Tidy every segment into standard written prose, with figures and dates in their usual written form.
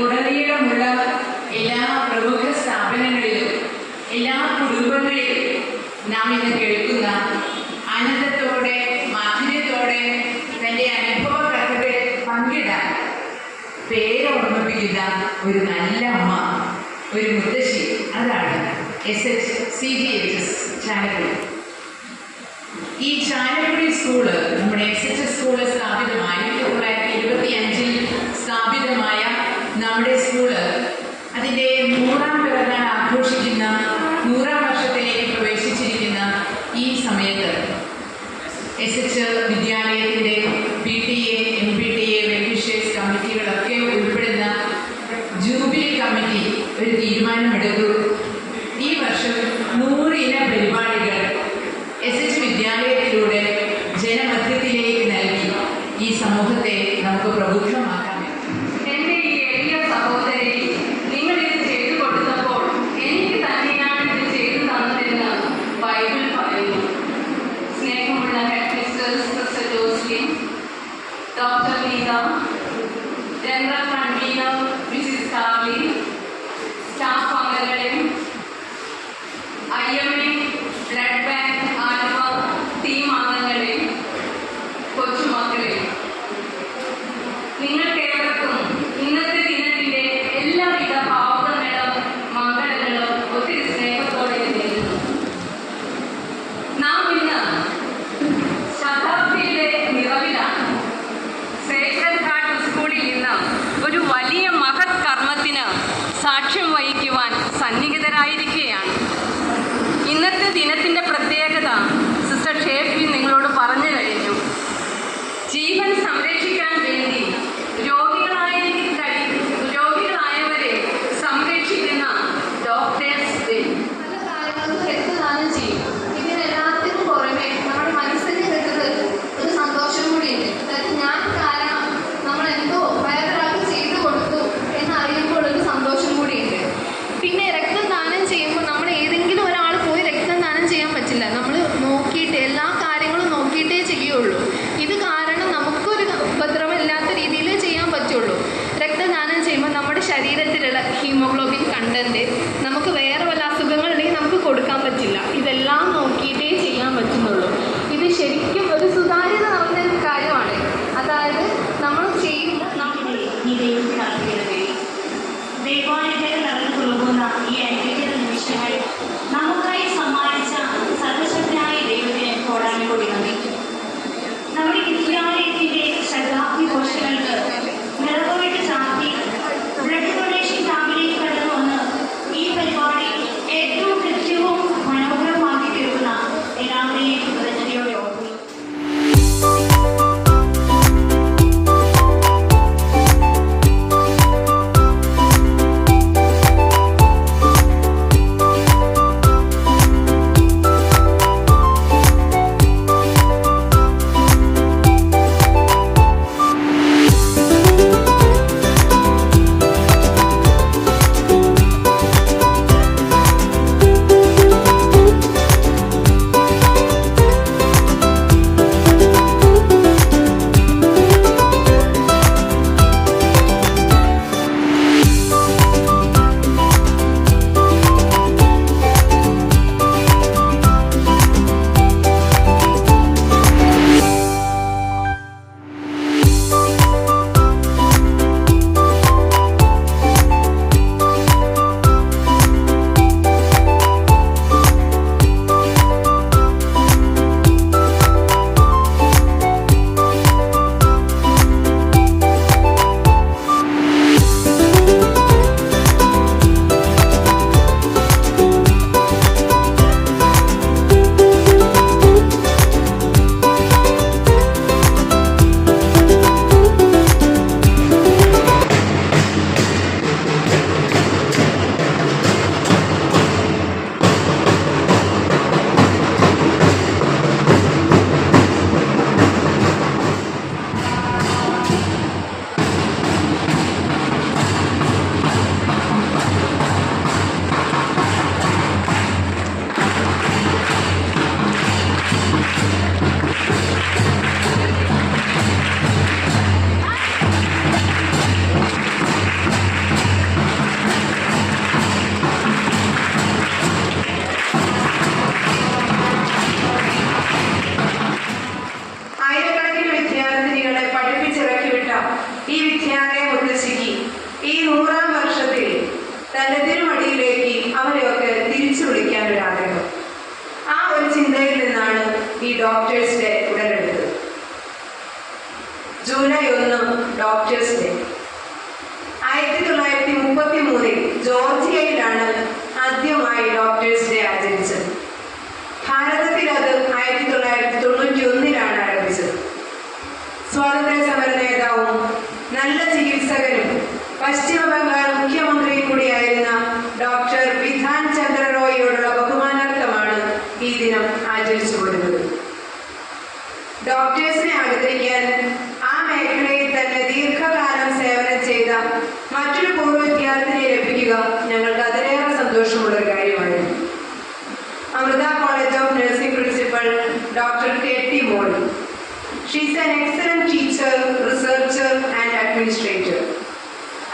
ഉടനീളമുള്ള എല്ലാ പ്രമുഖ സ്ഥാപനങ്ങളിലും എല്ലാ കുടുംബങ്ങളിലും നാം ഇന്ന് കേൾക്കുന്ന ആനന്ദത്തോടെ മാധുര്യത്തോടെ തൻ്റെ അനുഭവ കഥകൾ പങ്കിടാൻ പേരോർമ്മിപ്പിക്കുന്ന ഒരു നല്ല അമ്മ, ഒരു മുത്തശ്ശി, അതാണ് SHCGHS ചാലക്കുടി. ഈ ചാലക്കുടി സ്കൂള്, നമ്മുടെ SHS സ്കൂള് സ്ഥാപിതമായ 1925 സ്ഥാപിതമായ നമ്മുടെ സ്കൂള് അതിൻ്റെ 100ാം പിറന്നാൾ ആഘോഷിക്കുന്ന 100ാം വർഷത്തിലേക്ക് പ്രവേശിച്ചിരിക്കുന്ന ഈ സമയത്ത് SH വിദ്യാലയത്തിൻ്റെ PTA, MPTA, വെൽവിഷേഴ്സ് കമ്മിറ്റികളൊക്കെ ഉൾപ്പെടുന്ന ജൂബിലി കമ്മിറ്റി ഒരു തീരുമാനമെടുത്തു. ഈ വർഷം 100 ഇന പരിപാടികൾ SH വിദ്യാലയത്തിലൂടെ ജനമധ്യത്തിലേക്ക് നൽകി ഈ സമൂഹത്തെ നമുക്ക് പ്രബുദ്ധമാക്കാം. എൻ്റെ ഈ എളിയ സഹോദരി, നിങ്ങൾ ഇത് ചെയ്തു കൊടുത്തപ്പോൾ എനിക്ക് തന്നെയാണ് ഇത് ചെയ്തു തന്നതെന്ന് ബൈബിൾ പറയുന്നു. സ്നേഹമുള്ള headmistress sister Joslin, doctor Leetha, general convener Mrs Carly, staff അംഗങ്ങളെ, IMA blood bank Aluva team അംഗങ്ങളെ, കൊച്ചുമക്കളെ, നിങ്ങൾക്കേവർക്കും ഇന്നത്തെ ദിനത്തിന്റെ എല്ലാവിധ ഭാവങ്ങളും മംഗളങ്ങളും ഒത്തിരി സ്നേഹത്തോടെ നേരുന്നു. നാം ഇന്ന് ശതാബ്ദിയുടെ നിറവിലാണ്. സേക്രഡ് ഹാർട്ട് സ്കൂളിൽ നിന്ന് ഒരു വലിയ മഹത് കർമ്മത്തിന് സാക്ഷ്യം വഹിക്കുവാൻ സന്നിഹിതരായിരിക്കുകയാണ്. ഇന്നത്തെ ദിനത്തിൻ്റെ പ്രത്യേകത സിസ്റ്റർ ഷേഫി നിങ്ങളോട് പറഞ്ഞു കഴിഞ്ഞു. ജീവൻ സംരക്ഷിക്കാൻ വേണ്ടി രോഗികളായവരെ സംരക്ഷിക്കുന്ന ഡോക്ടേഴ്സ് ഡേ. പല കാര്യങ്ങൾക്കും രക്തദാനം ചെയ്യും. ഇതിനെല്ലാത്തിനും പുറമെ നമ്മുടെ മനസ്സിന് കിട്ടുന്നത് ഒരു സന്തോഷം കൂടിയുണ്ട്. ഞാൻ കാരണം നമ്മൾ എന്തോ വേറൊരാൾക്ക് ചെയ്തു കൊടുത്തു എന്നറിയുമ്പോൾ ഒരു സന്തോഷം കൂടിയുണ്ട്. പിന്നെ രക്തദാനം ചെയ്യുമ്പോൾ നമ്മൾ ഏതെങ്കിലും ഒരാൾ പോയി രക്തദാനം ചെയ്യാൻ പറ്റില്ല. നമ്മൾ നോക്കിയിട്ട് എല്ലാ കാര്യങ്ങളും നോക്കിയിട്ടേ ചെയ്യുള്ളൂ. ഇത് കാരണം നമുക്കൊരു ഉപദ്രവമില്ലാത്ത രീതിയിൽ ചെയ്യാൻ പറ്റുള്ളൂ. രക്തദാനം ചെയ്യുമ്പോൾ നമ്മുടെ ശരീരത്തിലുള്ള ഹീമോഗ്ലോബിൻ കണ്ടന്റ് നമുക്ക് വേറെ വല്ല അസുഖങ്ങളുണ്ടെങ്കിൽ നമുക്ക് കൊടുക്കാൻ പറ്റില്ല. ഇതെല്ലാം നോക്കിയിട്ടേ ചെയ്യാൻ പറ്റുന്നുള്ളൂ. ഇത് ശരിക്കും ഒരു സുതാര്യത നടന്ന കാര്യമാണ്. അതായത് നമ്മൾ ചെയ്യുന്ന ദൈവാനുഗ്രഹം നടന്നു കൊടുക്കുന്ന ഈ അനുഗ്രഹ നിമിഷങ്ങൾ നമുക്കായി സമ്മാനിച്ച സർവശക്തനായ ദൈവത്തിന് കോടാനുകൂടി നന്ദി. നമ്മുടെ വിദ്യാലയത്തിന്റെ ശതാബ്ദി ഘോഷങ്ങൾക്ക് നിറവേറ്റ് ചാർത്തി ബ്ലഡ് ഡൊണേഷൻ ക്യാമ്പിലേക്ക് കടന്നു വന്ന് ഈ പരിപാടി ഏറ്റവും കൃത്യവും മനോഹരമാക്കി തീർക്കുന്ന എല്ലാവരെയും കൃതജ്ഞതയോടെ ഓർക്കുന്നു. തൻ്റെ തിരുമടിയിലേക്ക് അവരെയൊക്കെ തിരിച്ചു വിളിക്കാനൊരാഗ്രഹം. ആ ഒരു ചിന്തയിൽ നിന്നാണ് ഈ ഡോക്ടേഴ്സ് ഡേ ഉടലെടുത്തത്. July 1 doctors day. 1933 ജോർജിയയിലാണ് ആദ്യമായി ഡോക്ടേഴ്സ് ഡേ ആചരിച്ചത്. ഭാരതത്തിൽ അത് 1991 ആരംഭിച്ചത്. സ്വാതന്ത്ര്യ സമര നേതാവും നല്ല ചികിത്സകനും പശ്ചിമ ബംഗാൾ മുഖ്യമന്ത്രിയും കൂടിയായിരുന്ന ഡോക്ടർ ബിധാൻ ചന്ദ്ര റോയിയോടുള്ള ബഹുമാനാർത്ഥമാണ് ഈ ദിനം ആചരിച്ചു വരുന്നത്. ഡോക്ടേഴ്സിനെ ആദരിക്കാൻ ആ മേഖലയിൽ തന്നെ ദീർഘകാലം സേവനം ചെയ്ത മറ്റൊരു പൂർവ്വ വിദ്യാർത്ഥിനിയെ ലഭിക്കുക ഞങ്ങൾക്ക് അതിലേറെ സന്തോഷമുള്ള ഒരു കാര്യമായിരുന്നു. Amrita college of nursing principal doctor KT Molly. She is an excellent teacher, researcher and administrator.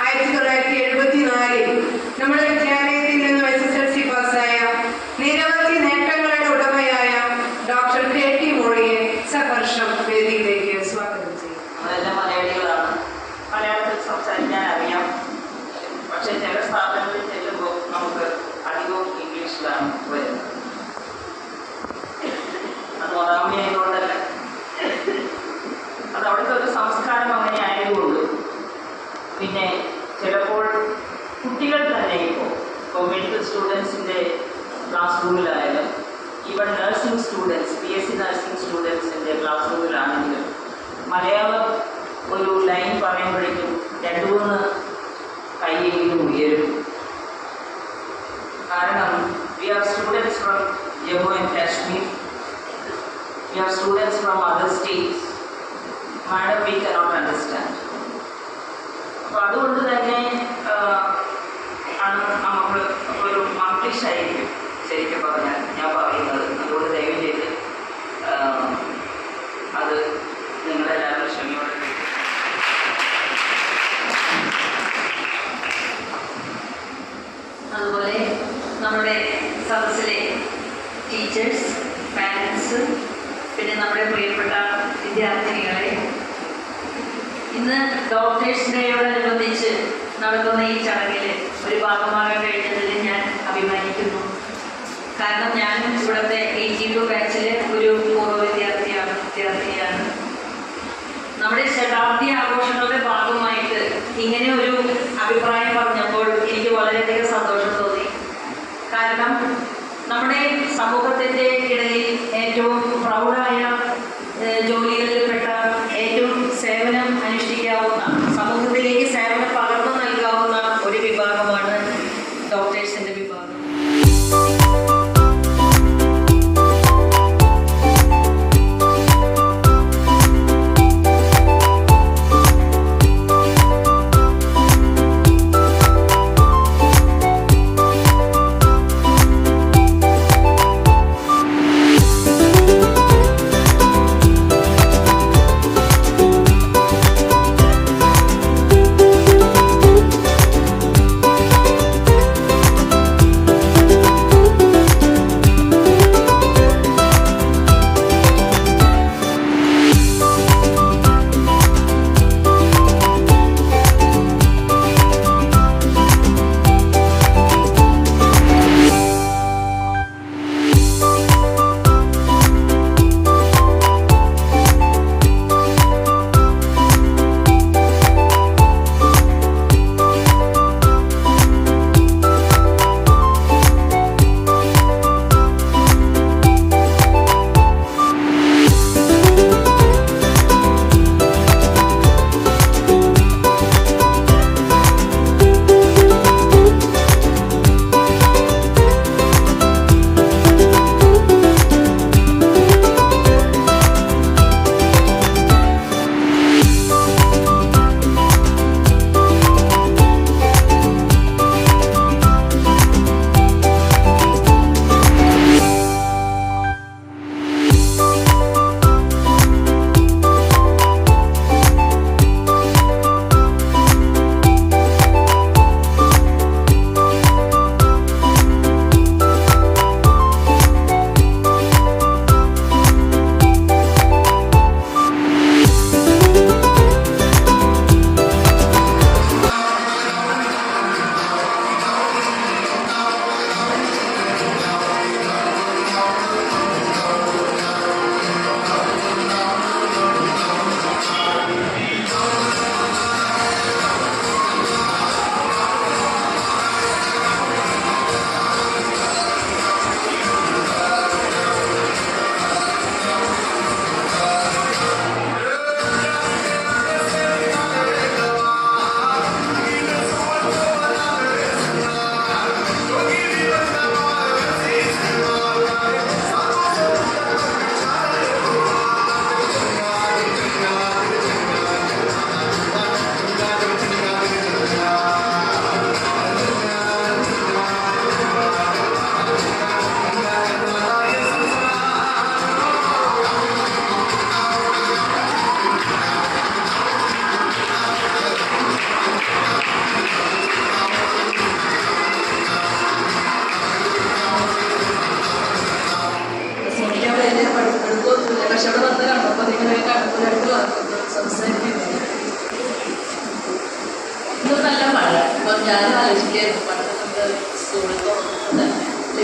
1974 നമ്മുടെ വിദ്യാലയത്തിൽ നിന്നും SSLC പാസ്സായ നിരവധി നേട്ടങ്ങളുടെ ഉടമയായ ഡോക്ടർ KT മോളിയെ സഹർഷം വേദിയിലേക്ക് സ്വാഗതം ചെയ്യും. അതെല്ലാം മലയാളികളാണ്. മലയാളത്തിൽ സംസാരിക്കാൻ അറിയാം. പക്ഷേ ചില സ്ഥാപനങ്ങളിൽ ചെല്ലുമ്പോൾ നമുക്ക് അധികവും ഇംഗ്ലീഷിലാണ് വരുന്നത്. അത് ഒന്നാമയായതുകൊണ്ടല്ല, അത് അവിടുത്തെ ഒരു സംസ്കാരം അങ്ങനെ ആയതുകൊണ്ടും, പിന്നെ ചിലപ്പോൾ കുട്ടികൾ തന്നെ ഇപ്പോൾ മെഡിക്കൽ സ്റ്റുഡൻസിൻ്റെ ക്ലാസ് റൂമിലായാലും even nursing students BSc nursing സ്റ്റുഡൻസിൻ്റെ ക്ലാസ് റൂമിലാണെങ്കിലും മലയാളം ഒരു ലൈൻ പറയുമ്പോഴേക്കും 2-3 കൈയെങ്കിലും ഉയരും. കാരണം we are students from Jammu and Kashmir, we are students from other states. Madam, we cannot understand. അപ്പോൾ അതുകൊണ്ട് തന്നെ ആണ് നമുക്ക് ഒരു മംഗ്ലീഷായിരിക്കും ശരിക്കും പറഞ്ഞാൽ ഞാൻ പറയുന്നത്. അതുകൊണ്ട് ദയവ് ചെയ്ത് അത് നിങ്ങളെല്ലാവരും ക്ഷമയോടെ. അതുപോലെ നമ്മുടെ സദസ്സിലെ ടീച്ചേഴ്സ്, പാരൻസ്, പിന്നെ നമ്മുടെ പ്രിയപ്പെട്ട വിദ്യാർത്ഥിനികളെ, ഇന്ന് ഡോക്ടേഴ്സ് ഡേയോടനുബന്ധിച്ച് നടത്തുന്ന ഈ ചടങ്ങിൽ ഒരു ഭാഗമാകാൻ കഴിഞ്ഞതിൽ ഞാൻ അഭിമാനിക്കുന്നു. കാരണം ഞാൻ ഇവിടുത്തെ 82 ബാച്ചിലെ ഒരു പൂർവ്വ വിദ്യാർത്ഥിനിയാണ്. നമ്മുടെ ശതാബ്ദി ആഘോഷങ്ങളുടെ ഭാഗമായിട്ട് ഇങ്ങനെ ഒരു അഭിപ്രായം പറഞ്ഞപ്പോൾ എനിക്ക് വളരെയധികം സന്തോഷം തോന്നി. കാരണം നമ്മുടെ സമൂഹത്തിൻ്റെ ഇടയിൽ ഏറ്റവും പ്രൗഢായ ജോലികളിൽപ്പെട്ട, ഏറ്റവും സേവനം അനുഷ്ഠിക്കാവുന്ന, സമൂഹത്തിലേക്ക് സേവനം പകർന്നു നൽകാവുന്ന ഒരു വിഭാഗമാണ് ഡോക്ടേഴ്സിൻ്റെ വിഭാഗം.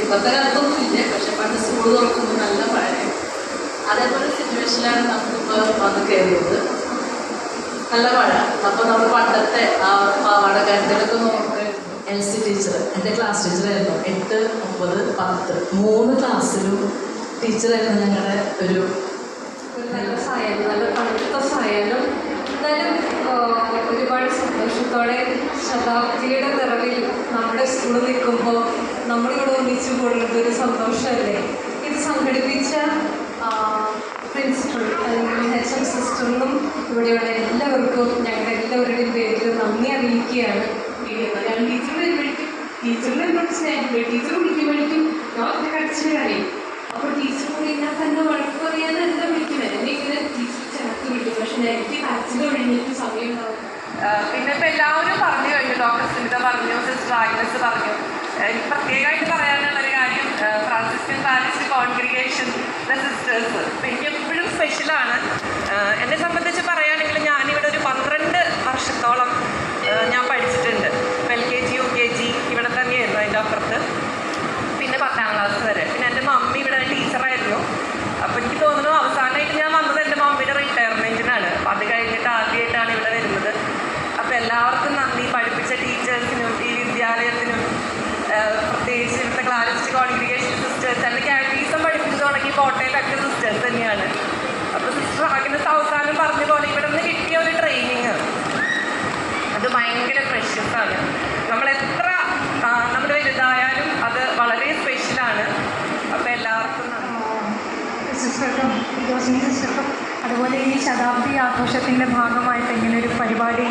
ഇപ്പോഴത്തെ കാലത്തൊന്നും ഇല്ല, പക്ഷെ പണ്ട് സ്കൂൾ തുറക്കുമ്പോൾ നല്ല മഴയാണ്. അതേപോലെ സിറ്റുവേഷനിലാണ് നമുക്കിപ്പോൾ വന്ന് കയറിയത്. നല്ല മഴ. അപ്പോൾ നമ്മൾ പണ്ടത്തെ ആ പാവാട കരുതലൊക്കെ നോക്കുമായിരുന്നു. LC ടീച്ചർ എൻ്റെ ക്ലാസ് ടീച്ചറായിരുന്നു. 8, 9, 10 3 ക്ലാസ്സിലും ടീച്ചറായിരുന്നു ഞങ്ങളുടെ ഒരു നല്ല സായാഹ്നം, നല്ല തണുത്ത സായാഹ്നം. എന്തായാലും ഒരുപാട് സന്തോഷത്തോടെ ശതാബ്ദിയുടെ നിറവിൽ നമ്മുടെ സ്കൂളിൽ നിൽക്കുമ്പോൾ നമ്മളിവിടെ ഒന്നിച്ചു കൂടുന്നത് ഒരു സന്തോഷമല്ലേ. ഇത് സംഘടിപ്പിച്ച പ്രിൻസിപ്പൾ അല്ലെങ്കിൽ HM സിസ്റ്ററിനും ഇവിടെയുള്ള എല്ലാവർക്കും ഞങ്ങളുടെ എല്ലാവരുടെയും പേരിൽ നന്ദി അറിയിക്കുകയാണ്. ഞാൻ ടീച്ചർ വരുമ്പോഴേക്കും ടീച്ചറിനെ എന്നോട് സ്നേഹമുണ്ട്. ടീച്ചർ വിളിക്കുമ്പോഴേക്കും ഞാൻ കടിച്ചു അറിയും. അപ്പോൾ ടീച്ചർ കൂടി ഞാൻ തന്നെ വഴക്ക് പറയാനല്ല വിളിക്കുന്നത്, എന്നെ ഇങ്ങനെ ടീച്ചർ ചേർത്ത് വിളിക്കും. പക്ഷെ എനിക്ക് കരച്ചിൽ ഒഴിഞ്ഞിട്ട് സമയം ഉണ്ടാവും. പിന്നെ ഇപ്പം എല്ലാവരും പറഞ്ഞു കഴിഞ്ഞു. ഡോക്ടർ സ്മിത പറഞ്ഞു, സിസ്റ്റർ ആഗ്നസ് പറഞ്ഞു. എനിക്ക് പ്രത്യേകമായിട്ട് പറയാനുള്ളൊരു കാര്യം, ഫ്രാൻസിസ്കൻ പാരിഷ് കോൺഗ്രിഗേഷൻ സിസ്റ്റേഴ്സ് എനിക്ക് എപ്പോഴും സ്പെഷ്യലാണ്. എന്നെ സംബന്ധിച്ച് പറയുകയാണെങ്കിൽ ഞാനിവിടെ ഒരു 12 വർഷത്തോളം ഞാൻ പഠിച്ചിട്ടുണ്ട്. LKG UKG ഇവിടെ തന്നെയായിരുന്നു, അതിൻ്റെ അപ്പുറത്ത്. പിന്നെ 10ാം ക്ലാസ് വരെ. പിന്നെ എൻ്റെ മമ്മി ഇവിടെ ടീച്ചറായിരുന്നു. അപ്പോൾ എനിക്ക് തോന്നുന്നു അവസാനമായിട്ട് ഞാൻ വന്നത് എൻ്റെ മമ്മിയുടെ റിട്ടയർമെൻറ്റിനാണ്. അപ്പോൾ അത് കഴിഞ്ഞിട്ട് ആദ്യമായിട്ടാണ് ഇവിടെ വരുന്നത്. അപ്പോൾ എല്ലാവർക്കും നന്ദി. പഠിപ്പിച്ച ടീച്ചേഴ്സിനും ഈ വിദ്യാലയത്തിനും, പ്രത്യേകിച്ച് ഇവിടുത്തെ ക്ലാരിസ്റ്റ് കോൺഗ്രിഗേഷൻ സിസ്റ്റേഴ്സ്. എൻ്റെ കാറ്റീസം പഠിപ്പിച്ചു തുടങ്ങി കോട്ടയത്തൊക്കെ സിസ്റ്റേഴ്സ് തന്നെയാണ്. അപ്പോൾ സിസ്റ്റർ ആഗ്നസ് അവസാനം പറഞ്ഞ പോലെ ഇവിടെ നിന്ന് കിട്ടിയ ഒരു ട്രെയിനിങ് അത് ഭയങ്കര പ്രഷ്യസാണ്. നമ്മളെത്ര നമ്മൾ വലുതായാലും അത് വളരെ സ്പെഷ്യലാണ്. അപ്പോൾ എല്ലാവർക്കും സിസ്റ്റർക്കും ജോസിനി സിസ്റ്റർക്കും അതുപോലെ ഈ ശതാബ്ദി ആഘോഷത്തിൻ്റെ ഭാഗമായിട്ട് ഇങ്ങനൊരു പരിപാടി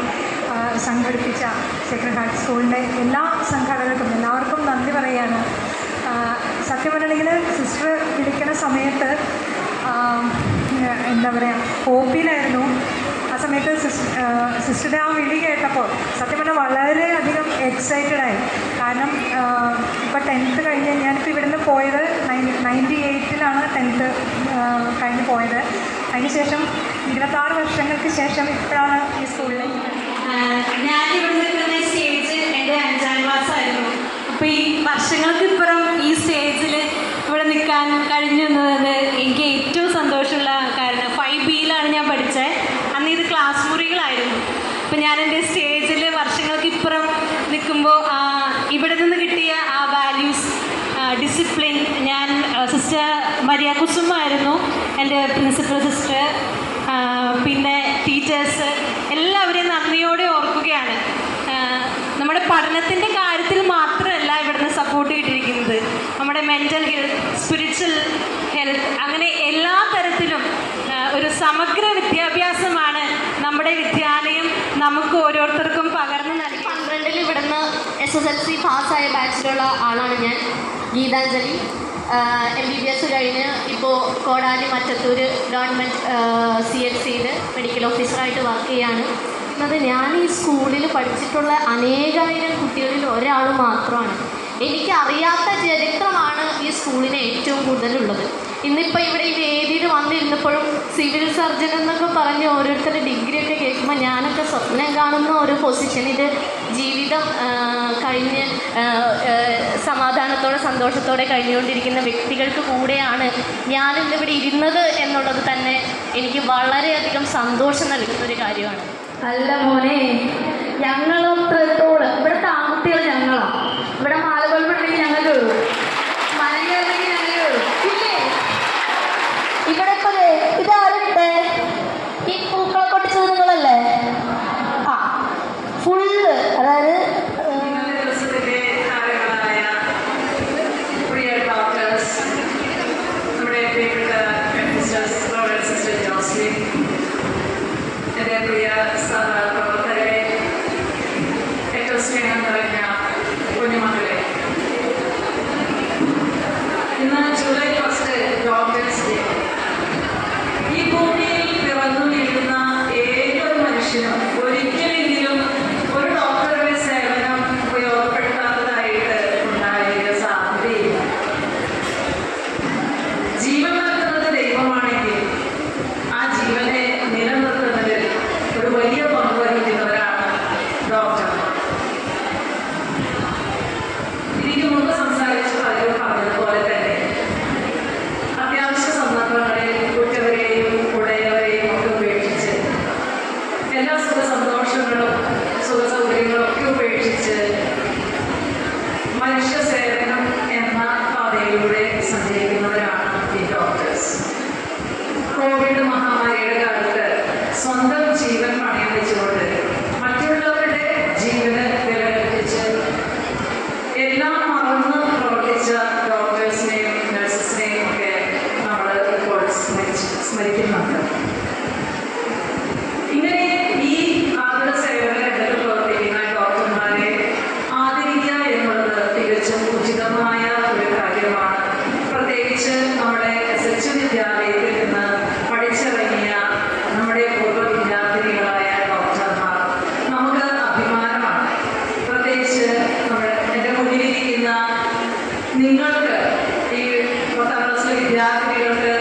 സംഘടിപ്പിച്ച സേക്രഡ് ഹാർട്ട് സ്കൂളിൻ്റെ എല്ലാ സംഘാടകർക്കും എല്ലാവർക്കും നന്ദി പറയുകയാണ്. സത്യം പറഞ്ഞിട്ടുണ്ടെങ്കിൽ സിസ്റ്റർ വിളിക്കുന്ന സമയത്ത് എന്താ പറയുക, OP-യിലായിരുന്നു. ആ സമയത്ത് സിസ്റ്ററുടെ ആ വിളി കേട്ടപ്പോൾ സത്യം പറഞ്ഞാൽ വളരെയധികം എക്സൈറ്റഡായി. കാരണം ഇപ്പോൾ 10th കഴിഞ്ഞ് ഞാനിപ്പോൾ ഇവിടുന്ന് പോയത് 98-ലാണ് 10th കഴിഞ്ഞ് പോയത്. അതിനുശേഷം 26 വർഷങ്ങൾക്ക് ശേഷം ഇപ്പോഴാണ് ഈ സ്കൂളിൽ ഞാനിവിടെ നിൽക്കുന്ന സ്റ്റേജ് എൻ്റെ 5ാം ക്ലാസ് ആയിരുന്നു. അപ്പോൾ ഈ വർഷങ്ങൾക്കിപ്പുറം ഈ സ്റ്റേജിൽ ഇവിടെ നിൽക്കാൻ കഴിഞ്ഞു എന്നത് എനിക്ക് ഏറ്റവും സന്തോഷമുള്ള കാരണം. 5B-യിലാണ് ഞാൻ പഠിച്ചത്. അന്ന് ഇത് ക്ലാസ് മുറികളായിരുന്നു. അപ്പോൾ ഞാൻ എൻ്റെ സ്റ്റേജിൽ വർഷങ്ങൾക്കിപ്പുറം നിൽക്കുമ്പോൾ ഇവിടെ നിന്ന് കിട്ടിയ ആ വാല്യൂസ്, ഡിസിപ്ലിൻ, ഞാൻ സിസ്റ്റർ മരിയ കുസുമായിരുന്നു എൻ്റെ പ്രിൻസിപ്പൽ സിസ്റ്റർ, പിന്നെ ടീച്ചേഴ്സ് എല്ലാവരെയും നന്ദിയോടെ ഓർക്കുകയാണ്. നമ്മുടെ പഠനത്തിൻ്റെ കാര്യത്തിൽ മാത്രമല്ല ഇവിടുന്ന് സപ്പോർട്ട് കിട്ടിയിരിക്കുന്നത്, നമ്മുടെ മെൻ്റൽ ഹെൽത്ത്, സ്പിരിച്വൽ ഹെൽത്ത്, അങ്ങനെ എല്ലാ തരത്തിലും ഒരു സമഗ്ര വിദ്യാഭ്യാസമാണ് നമ്മുടെ വിദ്യാലയം നമുക്ക് ഓരോരുത്തർക്കും പകർന്നു നൽകി. 12-ൽ ഇവിടുന്ന് SSLC പാസ്സായ ബാച്ചിലുള്ള ആളാണ് ഞാൻ, ഗീതാഞ്ജലി. MBBS കഴിഞ്ഞ് ഇപ്പോൾ കോടാലി മറ്റത്തൂർ ഗവൺമെൻറ് CHCയിൽ മെഡിക്കൽ ഓഫീസറായിട്ട് വർക്ക് ചെയ്യാണ്. ഞാൻ ഈ സ്കൂളിൽ പഠിച്ചിട്ടുള്ള അനേകായിരം കുട്ടികളിൽ ഒരാൾ മാത്രമാണ്. എനിക്കറിയാത്ത ചരിത്രമാണ് ഈ സ്കൂളിന് ഏറ്റവും കൂടുതലുള്ളത്. ഇന്നിപ്പോൾ ഇവിടെ ഈ വേദിയിൽ വന്നിരുന്നപ്പോഴും സിവിൽ സർജൻ എന്നൊക്കെ പറഞ്ഞ് ഓരോരുത്തരുടെ ഡിഗ്രിയൊക്കെ കേൾക്കുമ്പോൾ ഞാനൊക്കെ സ്വപ്നം കാണുന്ന ഒരു പൊസിഷനിൽ ജീവിതം കഴിഞ്ഞ് സമാധാനത്തോടെ സന്തോഷത്തോടെ കഴിഞ്ഞുകൊണ്ടിരിക്കുന്ന വ്യക്തികൾക്ക് കൂടെയാണ് ഞാനിന്നിവിടെ ഇരുന്നത് എന്നുള്ളത് തന്നെ എനിക്ക് വളരെയധികം സന്തോഷം നൽകുന്നൊരു കാര്യമാണ്. അല്ല മോനെ, ഞങ്ങളത്രത്തോളം ഇവിടുത്തെ ആൺകുട്ടികൾ ഞങ്ങളാണ്. ഇവിടെ മാലകൊഴുപ്പുണ്ടെങ്കിൽ ഞങ്ങൾ കയറും, മലകയറുണ്ടെങ്കിൽ ഞങ്ങൾ കയറും, ഇല്ലേ? ഇവിടെ ഇപ്പോൾ ഇതാരുടെ ഈ പൂക്കളെ കൊട്ടിച്ചത് നിങ്ങളല്ലേ? ആ ഫുള്ള്, അതായത് ദിവസത്തിൻ്റെ താരങ്ങളായ പ്രിയ ഡോക്ടേഴ്സ്, നമ്മുടെ പ്രിയപ്പെട്ട സിസ്റ്റേഴ്സ്, സിസ്റ്റർ ജോസ്ലിൻ, എൻ്റെ പ്രിയ പ്രവർത്തകരെ, ഏറ്റവും സ്നേഹം നിറഞ്ഞ കുഞ്ഞുമക്കളെ, ഇന്ന് ജൂലൈ 1 ഡോക്ടേഴ്സ് ഡേ. ഈ ഭൂമിയിൽ പിറന്നു വീഴുന്ന ഏതൊരു മനുഷ്യനും ഒരിക്കലെങ്കിലും ഒരു ഡോക്ടറുടെ സേവനം ഉപയോഗപ്പെടുത്താത്തതായിട്ട് ഉണ്ടായിരിക്കാൻ സാധ്യതയില്ല. ജീവൻ നൽകുന്നത് ദൈവമാണെങ്കിൽ ആ ജീവനെ നിലനിർത്തുന്നതിൽ ഒരു വലിയ പങ്ക് വഹിക്കുന്നവരാണ് ഡോക്ടർമാർ. ഈ 10ാം ക്ലാസ്സിലെ വിദ്യാർത്ഥിനികൾക്ക്